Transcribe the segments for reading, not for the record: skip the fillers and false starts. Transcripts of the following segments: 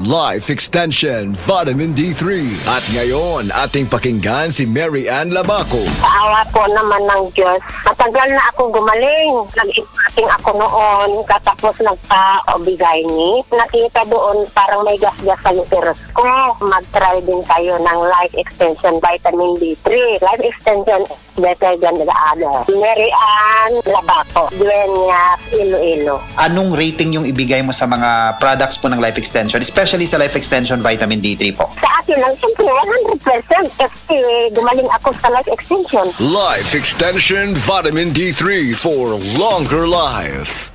Life Extension Vitamin D3. At ngayon, ating pakinggan si Mary Ann Labaco. Awa po naman ng Diyos. Matagal na akong gumaling. Nag-ipating ako noon, katapos nagpa-obigay ni. Nakita doon parang may gas-gas sa uterus ko. Mag-try din kayo ng Life Extension Vitamin D3. Life Extension is better than the other. Mary Ann Labaco, Dueñas, Iloilo. Anong rating yung ibigay mo sa mga products po ng Life Extension, especially sa Life Extension Vitamin D3 po? Sa akin lang, siyempre, 100% kasi gumaling ako sa Life Extension. Life Extension Vitamin D3 for longer life.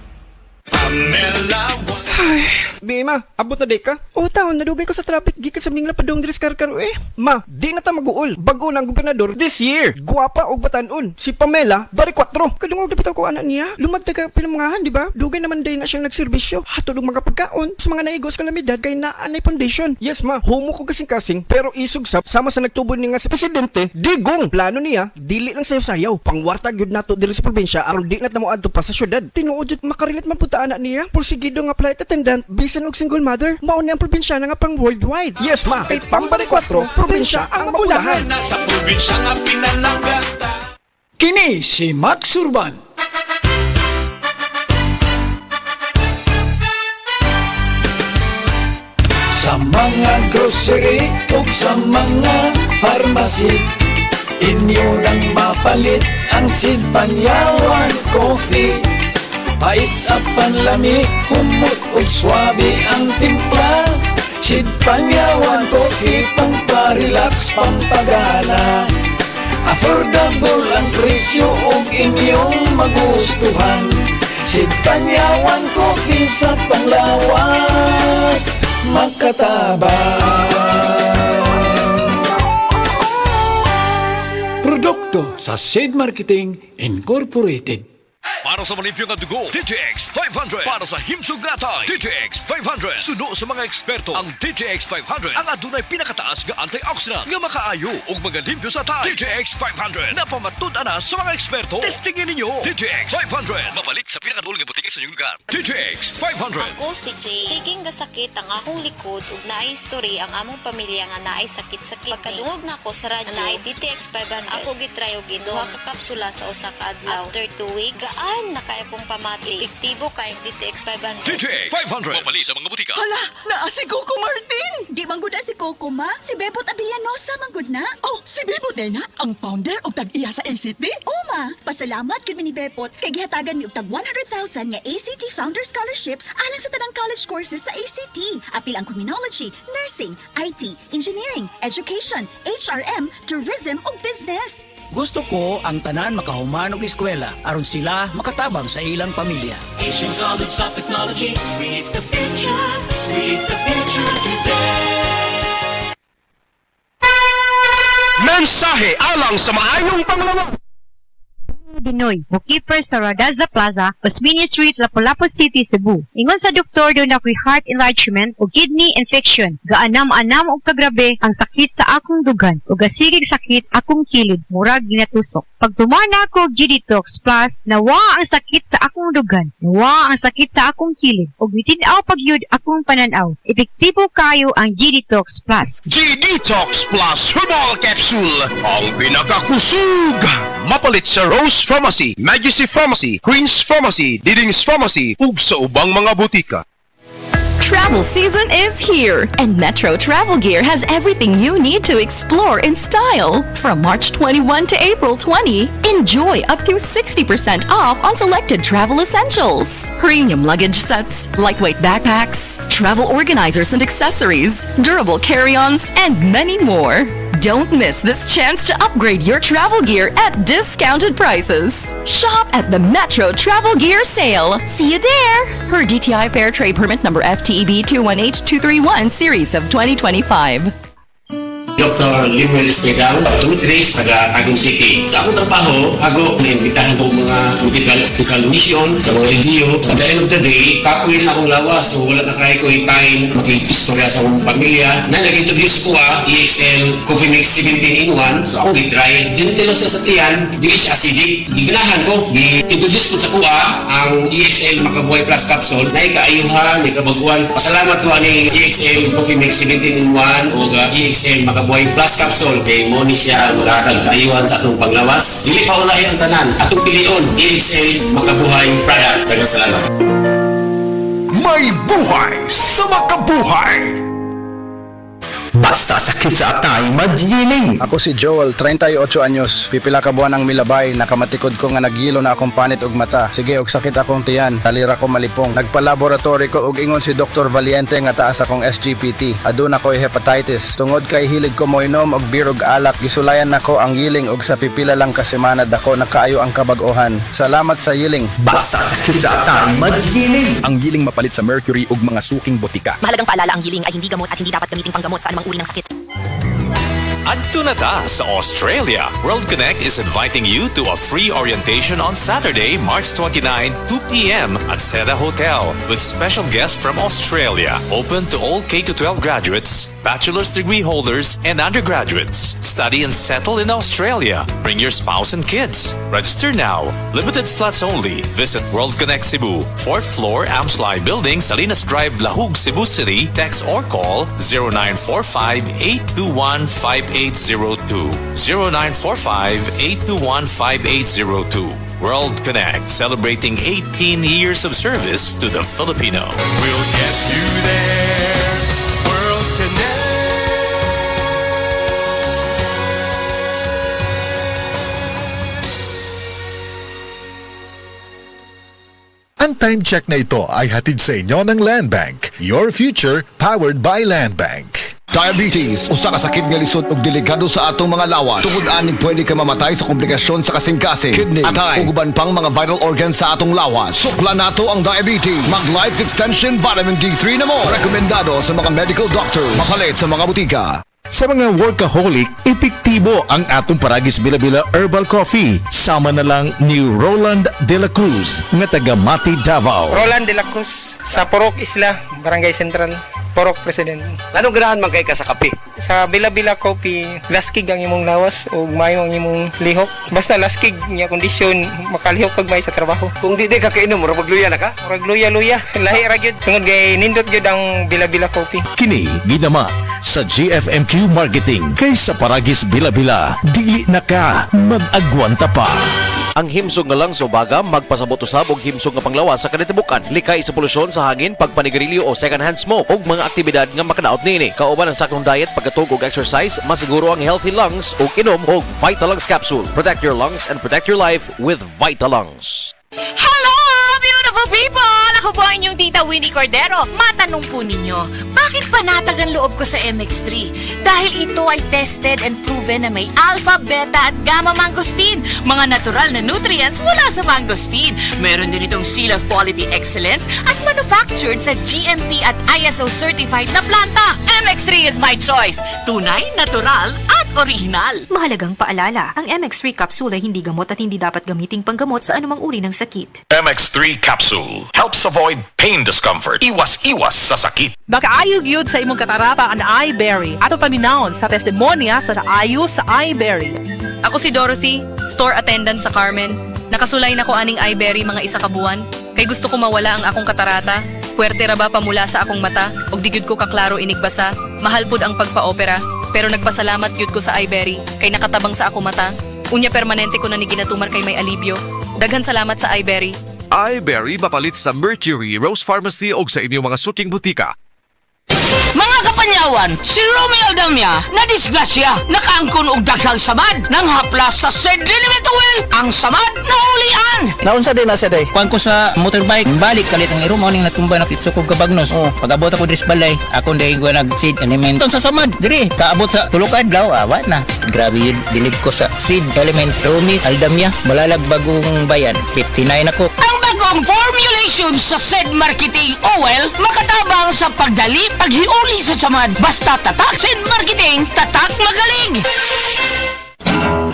Ay, Bima, abot na day ka? O taon, nadugay ko sa traffic, gikan sa mingla padong diris karkaro eh. Ma, di na ta mag-uol. Bago na ang gobernador this year. Guwapa og batanon. Si Pamela, bari 4. Kadungog na bitaw ko anak niya. Lumagda ka pinamangahan, di ba? Dugay naman day na siyang nagserbisyo. Hatod og mga pagkaon sa mga naigos kalamidad kay naanay foundation. Yes ma, homo ko kasing-kasing pero isog sama sa nagtubo ni nga si presidente. Digong plano niya, dili lang sayaw-sayaw. Pangwarta gyud nato diri sa probinsya aron di na mo adto pa sa syudad. Tinuod jud makarilit man punta anak niya. Porsigido nga flight attendant, bisan og single mother, mao ni ang probinsya nga pang worldwide. Yes ma, kay pambari 4, probinsya ang mabulahan. Sa probinsya nga pinalangata. Kini si Max Urban. Sa mga grocery ug sa mga pharmacy, inyo lang mapalit ang Sid Panyawan Coffee. Pait apan lami, humot ug swabe ang timpla. Sid Panyawan Coffee, pang-relax, pampagana. Affordable ang presyo ug inyong magustuhan. Sid Panyawan Coffee sa panglawas, magkatabang. Produkto sa Sid Marketing Incorporated. Para sa malimpyong ang dugo, DTX 500. Para sa himsog natay, DTX 500. Suno sa mga eksperto, ang DTX 500 ang adunay pinakataas nga antioxidant nga makaayo ug magalimpyo sa tay. DTX 500 napamatud-an na sa mga eksperto. Testingin ninyo. DTX 500 mabalit sa pinakadulong nga butiki sa inyong lugar. DTX 500. Ako si Jay. Siging gasakit ang akong likod ug naay history ang among pamilya nga naay sakit-sakit. Pagkadungog na ako sa radyo, naay DTX 500. Ako gitry og duha ka kapsula sa usa ka adlaw. After 2 weeks, gaan na kaya kong pamati. Epektibo kayong DTX 500. DTX 500 mabalit sa mga butika. Hala, naa si Coco Martin! Di manggod na si Coco, ma. Si Bebot Avillanosa manggod na. Oh, si Bebot din na? Ang founder o tag-iya sa ACT? Oh, ma. Pasalamat kid ni Bebot kay gihatagan ni og tag 100,000 nga ACT Founder Scholarships alang sa tanang college courses sa ACT. Apil ang criminology, nursing, IT, engineering, education, HRM, tourism ug business. Gusto ko ang tanan makahuman og eskwela aron sila makatabang sa ilang pamilya. Asian College of Technology creates the future today. Mensahe alang sa maayong panglawas. Dinoy, bookkeeper sa Radaza Plaza, Osmeña Street, Lapu-Lapu City, Cebu. Ingon sa doktor doon ako'y heart enlargement o kidney infection. Gaanam-anam o kagrabe ang sakit sa akong dugan o gasigig sakit akong kilid, murag ginatusok. Pag tumana ako G-Detox Plus, nawa ang sakit sa akong dugan, nawa ang sakit sa akong kilid, o bitinaw pagyud akong pananaw. Epektibo kayo ang G-Detox Plus. G-Detox Plus Herbal Capsule, ang pinakakusug. Mapalit sa Rose Pharmacy, Majesty Pharmacy, Queen's Pharmacy, Diding's Pharmacy, ug sa ubang mga butika. Travel season is here, and Metro Travel Gear has everything you need to explore in style. From March 21 to April 20, enjoy up to 60% off on selected travel essentials. Premium luggage sets, lightweight backpacks, travel organizers and accessories, durable carry-ons, and many more. Don't miss this chance to upgrade your travel gear at discounted prices. Shop at the Metro Travel Gear Sale. See you there! Per DTI Fair Trade Permit number FTEB 21H231 Series of 2025. Dr. Limuel Espedal, 2 days taga Tagum City. Sa akong trabaho, ako naimbitahan po mga medical mission sa mga LGU. At the end of the day, kapoy na akong lawas. So wala na kaya ko yung time makikistorya sa akong pamilya. Na nag-introduce ko EXL Coffee Mix 17 in 1. So ako gitry. Gentle sa satiyan, di siya acidic. Giganahan ko, i-introduce ko sa kuha ang EXL Makabuhay Plus Capsule na ikaayuhan, ikabaguan. Pasalamat ko ani EXL Coffee Mix 17 in 1 o EXL Makabuhay Plus Capsule. Kay mo ni siya magkakag kaayuhan sa atong panglawas. Dili pa ulahi ang tanan. Atong pilion, EXL Makabuhay product. Daghang salamat. May buhay sa makabuhay! Basta sakit sa atay, magyiling! Ako si Joel, 38 anyos. Pipila ka buwan ang milabay, nakamatikod ko nga nagilo na akong panit og mata. Sige, og sakit akong tiyan, talira ko malipong. Nagpa-laboratory ko og ingon si Dr. Valiente nga taas akong SGPT. Aduna ko'y hepatitis. Tungod kay hilig ko moinom og birog alak, gisulayan nako ang yiling og sa pipila lang ka semana dako nakaayo ang kabag-ohan. Salamat sa yiling. Basta sakit sa atay, magyiling! Ang yiling mapalit sa mercury ug mga suking botika. Mahalagang paalala, ang yiling ay hindi gamot at hindi dapat gamiting panggamot sa anumang uri ng sakit. Adto na ta sa Australia. World Connect is inviting you to a free orientation on Saturday, March 29, 2 p.m. at Seda Hotel with special guests from Australia. Open to all K-12 graduates, bachelor's degree holders, and undergraduates. Study and settle in Australia. Bring your spouse and kids. Register now. Limited slots only. Visit World Connect Cebu, 4th floor, Amslai Building, Salinas Drive, Lahug, Cebu City. Text or call 0945-821-5802. 0945-821-5802. World Connect, celebrating 18 years of service to the Filipino. We'll get you there, World Connect! Ang time check na ito ay hatid sa inyo ng Land Bank. Your future powered by Land Bank. Diabetes, usa ka sakit nga lisod ug delikado sa atong mga lawas. Tungod aning pwede ka mamatay sa komplikasyon sa kasing-kasing, kidney, atay, ug uban pang mga vital organs sa atong lawas. Sukla nato ang diabetes. Mag Life Extension Vitamin D3 na mo. Rekomendado sa mga medical doctor. Mapalit sa mga butika. Sa mga workaholic, epektibo ang atong Paragis Bila-Bila Herbal Coffee. Sama na lang ni Roland De La Cruz, nga taga Mati, Davao. Roland De La Cruz, sa Porok Isla, Barangay Central, Porok President. Anong ganahan man kay ka sa kape? Sa Bila-Bila Coffee, laskig ang imong lawas o mayo ang imong lihok. Basta laskig niya kondisyon, makalihok pag may sa trabaho. Kung di ka kainom, mura magluya na ka? Mura luya-luya. Lahi ra gyud. Tungod kay nindot gyud ang Bila-Bila Coffee. Kini ginama sa GFMQ Marketing kay sa Paragis Bila-Bila. Dili na ka mag-agwanta pa. Ang himsog nga lang subaga magpasabot usab og himsog nga panglawas sa kanitibukan, likay sa polusyon sa hangin, pagpanigarilyo o second hand smoke ug mga aktibidad nga makadaot niini. Kauban ang saktong diet, pagkatug og exercise, masiguro ang healthy lungs ug inom og Vitalungs capsule. Protect your lungs and protect your life with Vitalungs. Hello, beautiful people! Ako po ang inyong tita Winnie Cordero. Matanong po ninyo, bakit panatag ang loob ko sa MX3? Dahil ito ay tested and proven na may alpha, beta at gamma mangosteen. Mga natural na nutrients mula sa mangosteen. Meron din itong Seal of Quality Excellence at manufactured sa GMP at ISO certified na planta. MX3 is my choice. Tunay, natural at original. Mahalagang paalala, ang MX3 capsule ay hindi gamot at hindi dapat gamiting panggamot sa anumang uri ng sakit. MX3 Capsule helps avoid pain discomfort. Iwas-iwas sa sakit. Makaayog yun sa imong katarapa ang iBerry. Ato paminahon sa testimonya sa naayo sa iBerry. Ako si Dorothy, store attendant sa Carmen. Nakasulay na ko aning iBerry mga isa ka buwan. Kay gusto ko mawala ang akong katarata. Puwerte ra ba pamula sa akong mata? Og di gyud ko kaklaro inigbasa. Mahal pud ang pagpa-opera. Pero nagpasalamat gyud ko sa iBerry. Kay nakatabang sa akong mata. Unya permanente ko na ni ginatumar kay may alibyo. Daghan salamat sa iBerry. iBerry mapalit sa Mercury, Rose Pharmacy o sa inyong mga suking butika. Mga kapanyawan, si Romeo Aldamia na disgrasya, nakaangkon og daghang samad nang haplas sa Sed Limit Oil. Ang samad na ulian. Naunsa din na siya day? Kuan ko sa motorbike, balik kalit ang iro mo ning natumba na pitso kog kabagnos. Pag-abot ako dris balay, ako day ko nag seed element sa samad. Diri, kaabot sa tulo ka adlaw, awa na. Grabe yun, bilib ko sa seed element Romeo Aldamia, Malalag Bagong Bayan, 59 ako. Ang bagong formulation sa Sed Marketing Oil makatabang sa pagdali, paghiuli sa samad. Basta tatak sa marketing, tatak magaling!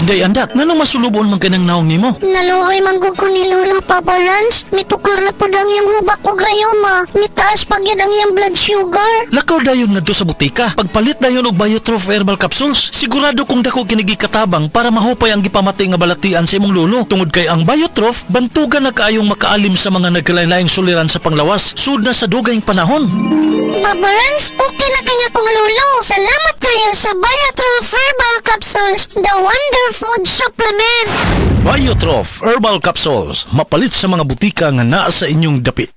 Day andak, nanong masulubon man kanang naong nimo? Naluhoy manggug ko ni Lola Papa Rans. Mitukar na po ang iyang hubak o gayoma. Mitaas pag yan ang iyang blood sugar. Lakaw dayon ngadto sa butika. Pagpalit dayon og Biotrof herbal capsules, sigurado kung dako kinigi katabang para mahupay ang gipamati nga balatian sa imong lolo. Tungod kay ang Biotrof bantugan na kaayong makaalim sa mga nagkalain-laing suliran sa panglawas sud na sa dugayng panahon. Papa Rans, okay na kanya kong lolo. Salamat kayo sa Biotrof herbal capsules. The wonder food supplement. Biotrof herbal capsules, mapalit sa mga butika nga naa sa inyong dapit.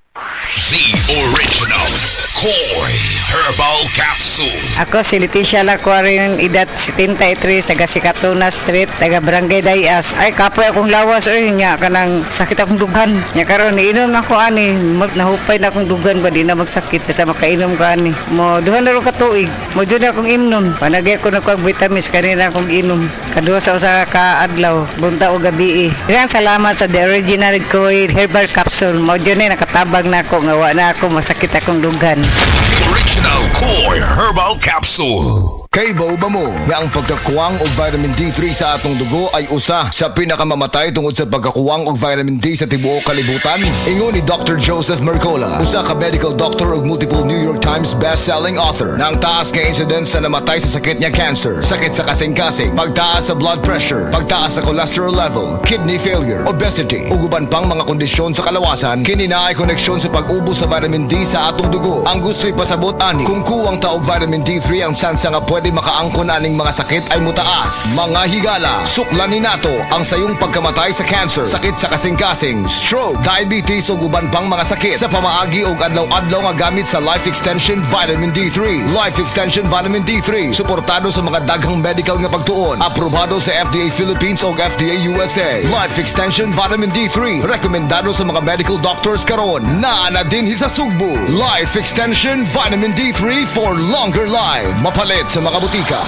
The original Koi Herbal Capsule. Ako si Leticia Lacuarin, edad 73, taga Sikatuna Street, taga Barangay Dayas. Ay, kapoy akong lawas, nya kanang sakit akong dughan. Nya karon iinom na ko ani, nahupay na akong dughan ba di na magsakit basta makainom ko ani. Mo duha na ro ka tuig, mo jud akong imnon. Panagay ko na ko vitamins kanina akong inom. Kaduha sa usa ka adlaw, bunta o gabi. Daghang salamat sa The Original Koi Herbal Capsule. Mo jud na nakatabang na ako nga wa na ako masakit akong dughan. The original Koi Herbal Capsule. Kay ba mo nga ang pagkakuwang og vitamin D3 sa atong dugo ay usa sa pinakamamatay tungod sa pagkakuwang og vitamin D sa tibuok kalibutan? Ingon ni Dr. Joseph Mercola, usa ka medical doctor ug multiple New York Times best-selling author, na ang taas nga incidence sa namatay sa sakit niya cancer, sakit sa kasing-kasing, pagtaas sa blood pressure, pagtaas sa cholesterol level, kidney failure, obesity, ug uban pang mga kondisyon sa kalawasan, kini na ay koneksyon sa pag-ubos sa vitamin D sa atong dugo. Ang gusto'y pasabot ani, kung kuwang ta og vitamin D3 ang tsansa nga pwede makaangkon aning mga sakit ay mutaas. Mga higala, suklanin nato ang sayong pagkamatay sa cancer, sakit sa kasing-kasing, stroke, diabetes ug uban pang mga sakit sa pamaagi og adlaw-adlaw nga gamit sa Life Extension Vitamin D3. Life Extension Vitamin D3 suportado sa mga daghang medical nga pagtuon, aprobado sa FDA Philippines ug FDA USA. Life Extension Vitamin D3 rekomendado sa mga medical doctors karon. Naa na din sa Sugbo. Life Extension Vitamin D3 for longer life. Mapalit sa mga butika.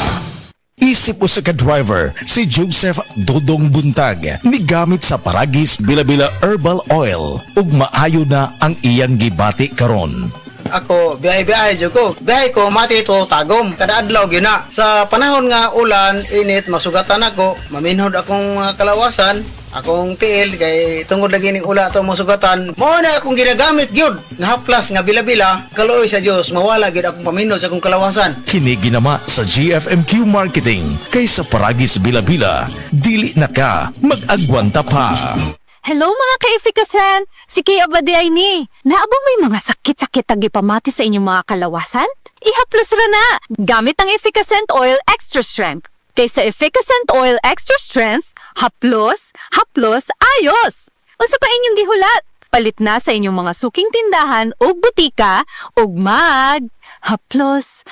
Isip usa ka driver, si Joseph Dodong Buntag, migamit sa Paragis Bila-Bila Herbal Oil ug maayo na ang iyang gibati karon. Ako, biyahe-biyahe dyan ko. Biyahe ko, mati ito tagom. Kada adlaw gina. Sa panahon nga ulan, init, masugatan ako. Maminhod akong kalawasan. Akong tiil, kay tungod lagi ning ula ito masugatan. Mao na akong ginagamit gyud. Nga haplas, nga bila-bila. Kaluoy sa Dios, mawala gyud akong paminhod sa akong kalawasan. Kini ginama sa GFMQ Marketing. Kay sa Paragis Bila-Bila, dili na ka mag-agwanta pa. Hello mga ka-efficasan! Si Kay Abaday ni. Naabang may mga sakit-sakit ang ipamati sa inyong mga kalawasan? Ihaplos ra na! Gamit ang Efficacent Oil Extra Strength. Kay sa Efficacent Oil Extra Strength, haplos, ayos! Unsa pa inyong gihulat? Palit na sa inyong mga suking tindahan o butika o haplos,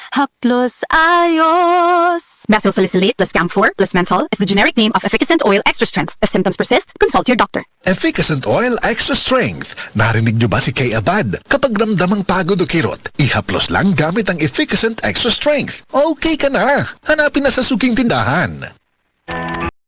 ayos! Methyl salicylate plus camphor plus menthol is the generic name of Efficacent Oil Extra Strength. If symptoms persist, consult your doctor. Efficacent Oil Extra Strength. Narinig nyo ba si Kay Abad? Kapag ramdamang pagod o kirot, ihaplos lang gamit ang Efficacent Extra Strength. Okay ka na. Hanapin na sa suking tindahan.